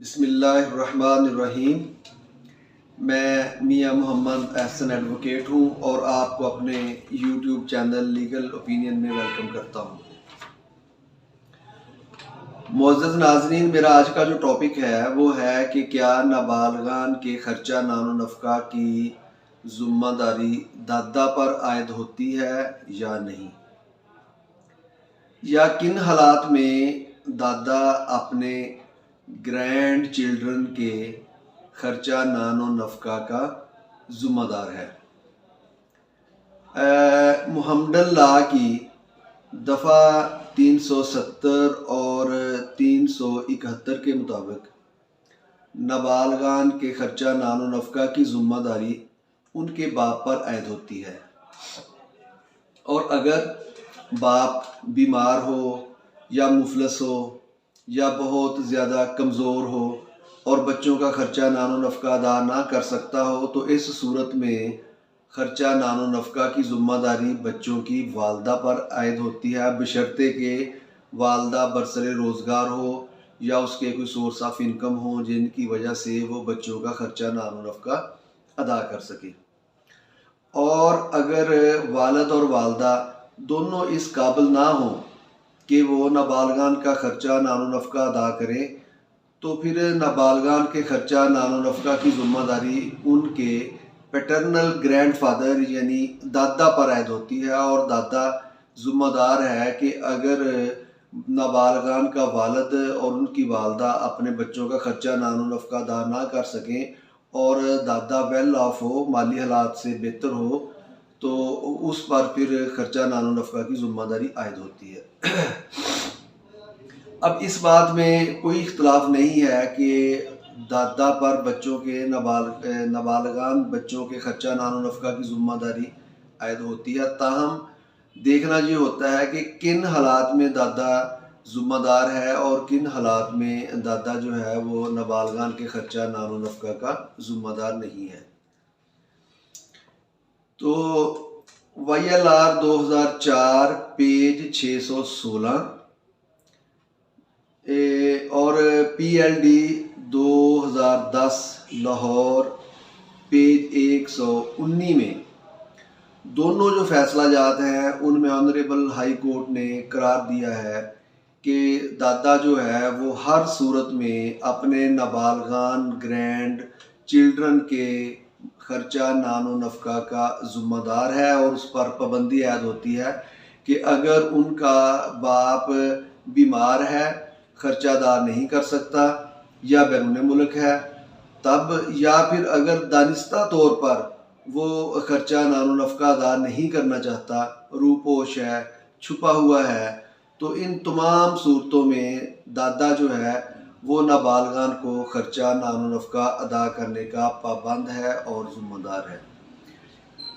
बिस्मिल्लाहिर्रहमानिर्रहीम। मैं मियां मोहम्मद एहसन एडवोकेट हूँ और आपको अपने यूट्यूब चैनल लीगल ओपिनियन में वेलकम करता हूँ। मुअज़्ज़ज़ नाज़रीन, मेरा आज का जो टॉपिक है वो है कि क्या नाबालगान के खर्चा नानो नफ़का की ज़िम्मेदारी दादा पर आयद होती है या नहीं, या किन हालात में दादा अपने ग्रैंड चिल्ड्रन के खर्चा नानो नफ़का का ज़िम्मेदार है। मुहम्मदन लॉ की दफ़ा 370 और 371 के मुताबिक नाबालगान के खर्चा नानो नफ़का की ज़िम्मेदारी उनके बाप पर आयद होती है, और अगर बाप बीमार हो या मुफलस हो या बहुत ज़्यादा कमज़ोर हो और बच्चों का खर्चा नानो नफ़का अदा ना कर सकता हो, तो इस सूरत में खर्चा नानो नफ़का की ज़िम्मेदारी बच्चों की वालदा पर आयद होती है, बशर्ते कि वालदा बरसरे रोज़गार हो या उसके कोई सोर्स ऑफ इनकम हो जिनकी वजह से वो बच्चों का खर्चा नानो नफ़का अदा कर सके। और अगर वालिद और वालदा दोनों इस काबिल ना हो कि वो नाबालगान का खर्चा नानो नफ़का अदा करें, तो फिर नाबालगान के खर्चा नानो नफ़का की ज़िम्मेदारी उनके पैटर्नल ग्रैंडफादर यानी दादा पर आयद होती है, और दादा ज़िम्मेदार है कि अगर नाबालगान का वालिद और उनकी वालदा अपने बच्चों का खर्चा नानो नफ़का अदा ना कर सकें और दादा वेल ऑफ हो, माली हालात से बेहतर हो, तो उस पर फिर खर्चा नानो नफ़का की ज़िम्मेदारी आयद होती है। अब इस बात में कोई इख्तलाफ नहीं है कि दादा पर बच्चों के नाबालगान बच्चों के खर्चा नानो नफ़का की ज़िम्मेदारी आयद होती है, ताहम देखना ये होता है कि किन हालात में दादा ज़िम्मेदार है और किन हालात में दादा जो है वो नाबालगान के खर्चा नानो नफ़का का ज़िम्मेदार नहीं है। तो YLR 2004 पेज 616 और PLD 2010 लाहौर पेज 119 में दोनों जो फैसला जात हैं उनमें ऑनरेबल हाई कोर्ट ने करार दिया है कि दादा जो है वो हर सूरत में अपने नाबालगान ग्रैंड चिल्ड्रन के खर्चा नानो नफ़का का ज़िम्मेदार है, और उस पर पाबंदी आयद होती है कि अगर उनका बाप बीमार है, खर्चा अदा नहीं कर सकता या बैरून मुल्क है तब, या फिर अगर दानिस्ता तौर पर वो खर्चा नानो नफ़का अदा नहीं करना चाहता, रूपोश है, छुपा हुआ है, तो इन तमाम सूरतों में दादा जो है वो नाबालगान को खर्चा नानो नफ़का अदा करने का पाबंद है और ज़िम्मेदार है।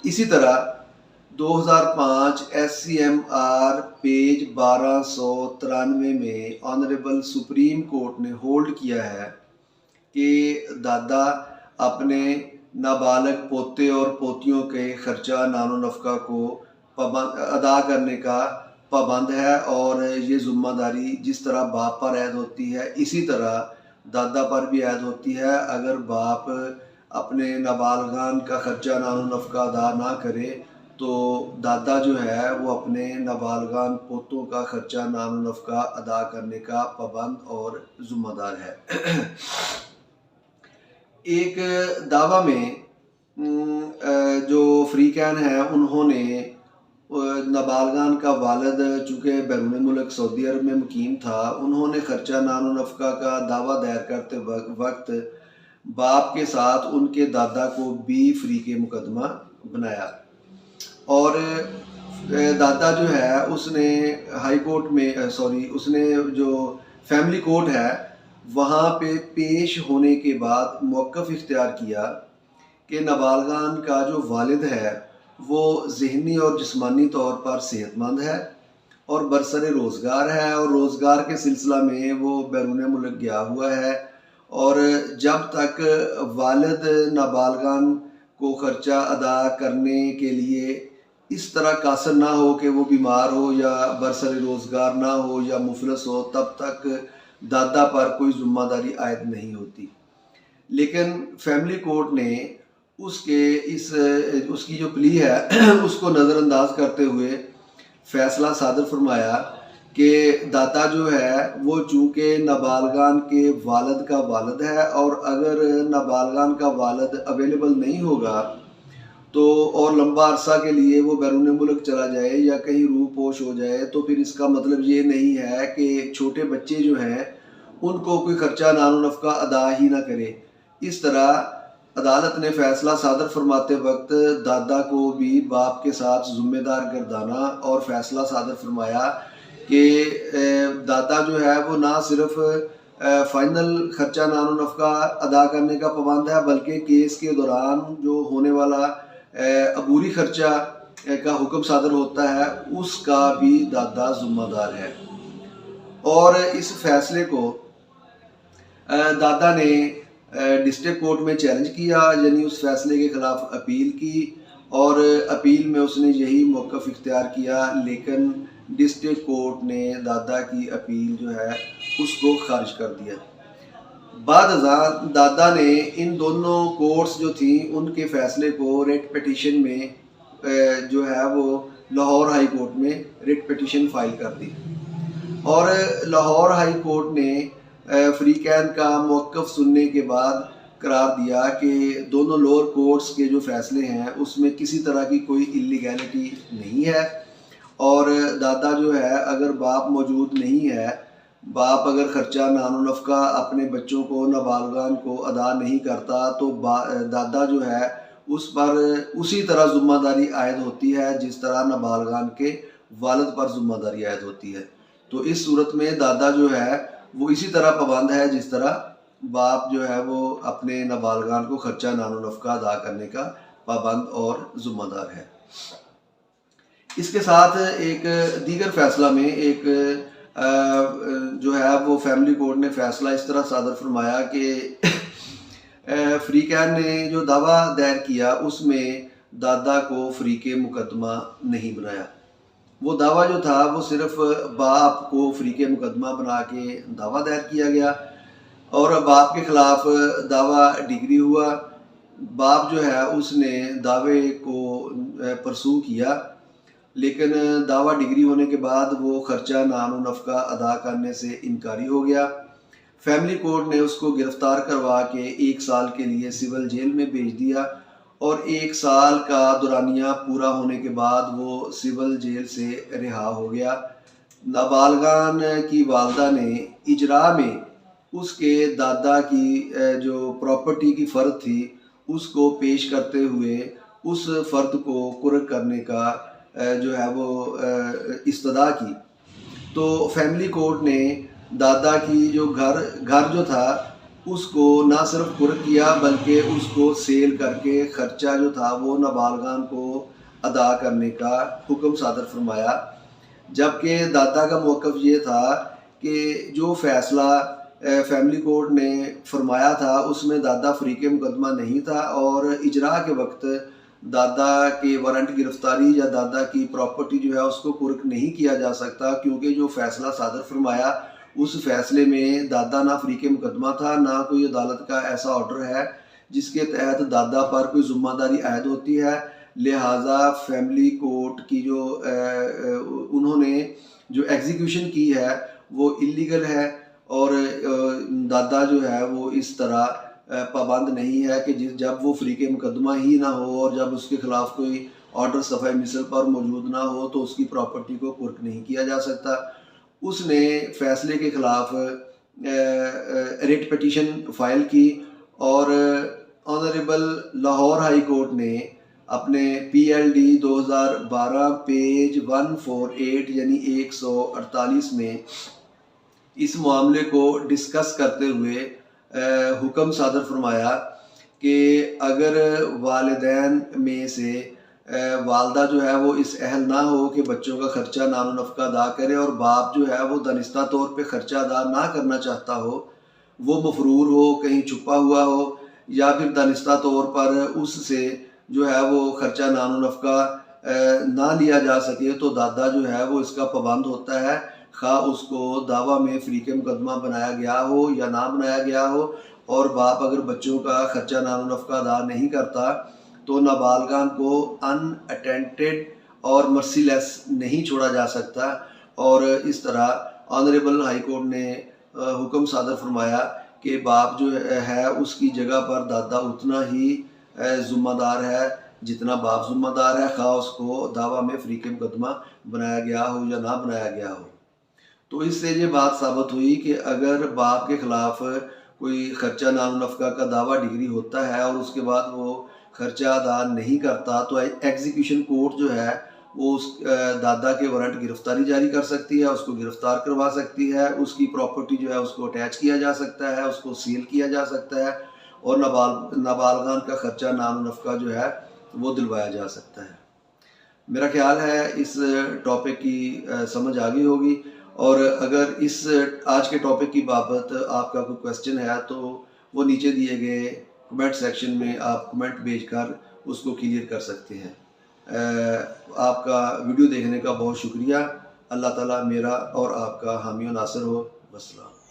इसी तरह 2005 SCMR पेज 1293 में ऑनरेबल सुप्रीम कोर्ट ने होल्ड किया है कि दादा अपने नाबालग पोते और पोतियों के खर्चा नानो नफ़का को अदा करने का पाबंद है, और ये ज़िम्मेदारी जिस तरह बाप पर आयद होती है इसी तरह दादा पर भी आयद होती है। अगर बाप अपने नाबालगान का खर्चा नानो नफ़का अदा ना करे तो दादा जो है वो अपने नाबालगान पोतों का खर्चा नानो नफ़का अदा करने का पाबंद और ज़िम्मेदार है। एक दावा में जो फ्री कैन है उन्होंने नाबालगान का वालिद चूँकि बैरून मुल्क सऊदी अरब में मुकीम था, उन्होंने खर्चा नानो नफ़का का दावा दायर करते वक्त बाप के साथ उनके दादा को भी फ्री के मुकदमा बनाया, और दादा जो है उसने हाई कोर्ट में उसने जो फैमिली कोर्ट है वहाँ पे पेश होने के बाद मौक़िफ़ इख्तियार किया कि नाबालगान का जो वालिद है वो ज़हनी और जिस्मानी तौर पर सेहतमंद है और बरसरे रोज़गार है, और रोज़गार के सिलसिला में वो बैरून मुल्क गया हुआ है, और जब तक वालिद नाबालगान को खर्चा अदा करने के लिए इस तरह कासर ना हो कि वो बीमार हो या बरसरे रोज़गार ना हो या मुफलस हो, तब तक दादा पर कोई जिम्मेदारी आयद नहीं होती। लेकिन फैमिली कोर्ट ने उसकी जो प्ली है उसको नज़रअंदाज करते हुए फैसला सादर फरमाया कि दादा जो है वो चूँकि नाबालगान के वालिद का वालिद है, और अगर नाबालगान का वालिद अवेलेबल नहीं होगा तो और लंबा अरसा के लिए वो बैरून मुल्क चला जाए या कहीं रूह पोश हो जाए, तो फिर इसका मतलब ये नहीं है कि छोटे बच्चे जो हैं उनको कोई खर्चा नानो नफ़का अदा ही ना करे। इस तरह अदालत ने फैसला सादर फरमाते वक्त दादा को भी बाप के साथ ज़िम्मेदार गर्दाना और फैसला सादर फरमाया कि दादा जो है वो ना सिर्फ फाइनल खर्चा नानो नफ़का अदा करने का पाबंद है, बल्कि केस के दौरान जो होने वाला अबूरी खर्चा का हुक्म सादर होता है उसका भी दादा जिम्मेदार है। और इस फैसले को दादा ने डिस्ट्रिक्ट कोर्ट में चैलेंज किया, यानी उस फैसले के खिलाफ अपील की, और अपील में उसने यही मौक़िफ़ इख्तियार किया, लेकिन डिस्ट्रिक्ट कोर्ट ने दादा की अपील जो है उसको खारिज कर दिया। बाद दादा ने इन दोनों कोर्ट्स जो थी उनके फैसले को रिट पिटीशन में जो है वो लाहौर हाई कोर्ट में रिट पिटीशन फाइल कर दी, और लाहौर हाई कोर्ट ने फ्रीकैन का मौक़िफ़ सुनने के बाद करार दिया कि दोनों लोअर कोर्ट्स के जो फैसले हैं उसमें किसी तरह की कोई इलीगैलिटी नहीं है, और दादा जो है अगर बाप मौजूद नहीं है, बाप अगर खर्चा नानो नफ़का अपने बच्चों को नाबालगान को अदा नहीं करता, तो दादा जो है उस पर उसी तरह ज़िम्मेदारी आयद होती है जिस तरह नाबालगान के वालिद पर ज़िम्मेदारी आयद होती है। तो इस सूरत में दादा जो है वो इसी तरह पाबंद है जिस तरह बाप जो है वो अपने नाबालगान को खर्चा नानो नफ़का अदा करने का पाबंद और ज़िम्मेदार है। इसके साथ एक दीगर फैसला में एक जो है वो फैमिली कोर्ट ने फैसला इस तरह सादर फरमाया कि फ्रीकैन ने जो दावा दायर किया उसमें दादा को फ़रीक़े मुकदमा नहीं बनाया। वो दावा जो था वो सिर्फ बाप को फ़रीक़े मुकदमा बना के दावा दायर किया गया, और बाप के ख़िलाफ़ दावा डिग्री हुआ। बाप जो है उसने दावे को परसू किया, लेकिन दावा डिग्री होने के बाद वो खर्चा नानो नफ़का अदा करने से इनकारी हो गया। फैमिली कोर्ट ने उसको गिरफ़्तार करवा के 1 साल के लिए सिविल जेल में भेज दिया, और 1 साल का दौरानिया पूरा होने के बाद वो सिविल जेल से रिहा हो गया। नाबालगान की वालदा ने इजरा में उसके दादा की जो प्रॉपर्टी की फ़र्द थी उसको पेश करते हुए उस फ़र्द को कुर्क करने का जो है वो इस्तदा की। तो फैमिली कोर्ट ने दादा की जो घर जो था उसको ना सिर्फ कुर्क किया बल्कि उसको सेल करके खर्चा जो था वो नाबालगान को अदा करने का हुक्म सादर फरमाया। जबकि दादा का मौक़िफ़ ये था कि जो फ़ैसला फैमिली कोर्ट ने फरमाया था उसमें दादा फ़रीक़े मुकदमा नहीं था, और इजरा के वक्त दादा के वारंट गिरफ्तारी या दादा की प्रॉपर्टी जो है उसको कुर्क नहीं किया जा सकता, क्योंकि जो फ़ैसला सादर फरमाया उस फैसले में दादा ना फ़रीक़े मुकदमा था, ना कोई अदालत का ऐसा ऑर्डर है जिसके तहत दादा पर कोई ज़िम्मेदारी आयद होती है। लिहाजा फैमिली कोर्ट की जो उन्होंने जो एग्जीक्यूशन की है वो इलीगल है, और दादा जो है वो इस तरह पाबंद नहीं है कि जब वो फ़रीक़े मुकदमा ही ना हो और जब उसके ख़िलाफ़ कोई ऑर्डर सफ़ाई मिसल पर मौजूद ना हो तो उसकी प्रॉपर्टी को कुर्क नहीं किया जा सकता। उसने फ़ैसले के ख़िलाफ़ रिट पिटीशन फ़ाइल की, और ऑनरेबल लाहौर हाई कोर्ट ने अपने PLD 2012 पेज 148 यानी 148 में इस मामले को डिस्कस करते हुए हुक्म सादर फरमाया कि अगर वालिदैन में से वालदा जो है वो इस अहल ना हो कि बच्चों का खर्चा नानो नफ़का अदा करे, और बाप जो है वो दानिस्ता तौर पे खर्चा अदा ना करना चाहता हो, वो मफरूर हो, कहीं छुपा हुआ हो, या फिर दानिस्ता तौर पर उससे जो है वो खर्चा नानो नफ़का ना लिया जा सके, तो दादा जो है वो इसका पाबंद होता है। खा उसको दावा में फ़रीक़े मुक़दमा बनाया गया हो या ना बनाया गया हो, और बाप अगर बच्चों का ख़र्चा नानो नफ़का अदा नहीं करता तो नाबालगान को अनअटेंटेड और मर्सीलेस नहीं छोड़ा जा सकता। और इस तरह ऑनरेबल हाई कोर्ट ने हुक्म सादर फरमाया कि बाप जो है उसकी जगह पर दादा उतना ही ज़िम्मेदार है जितना बाप ज़िम्मेदार है, खा उसको दावा में फ़रीक़े मुक़दमा बनाया गया हो या ना बनाया गया हो। तो इससे ये बात साबित हुई कि अगर बाप के ख़िलाफ़ कोई ख़र्चा नानो नफ़का का दावा डिग्री होता है और उसके बाद वो ख़र्चा अदा नहीं करता, तो एग्जीक्यूशन कोर्ट जो है वो उस दादा के वारंट गिरफ़्तारी जारी कर सकती है, उसको गिरफ़्तार करवा सकती है, उसकी प्रॉपर्टी जो है उसको अटैच किया जा सकता है, उसको सील किया जा सकता है, और नाबालगान का ख़र्चा नानो नफ़का जो है वो दिलवाया जा सकता है। मेरा ख़्याल है इस टॉपिक की समझ आ गई होगी, और अगर इस आज के टॉपिक की बाबत आपका कोई क्वेश्चन है तो वो नीचे दिए गए कमेंट सेक्शन में आप कमेंट भेजकर उसको क्लियर कर सकते हैं। आपका वीडियो देखने का बहुत शुक्रिया। अल्लाह ताला मेरा और आपका हामी व नासिर हो। वस्सलाम।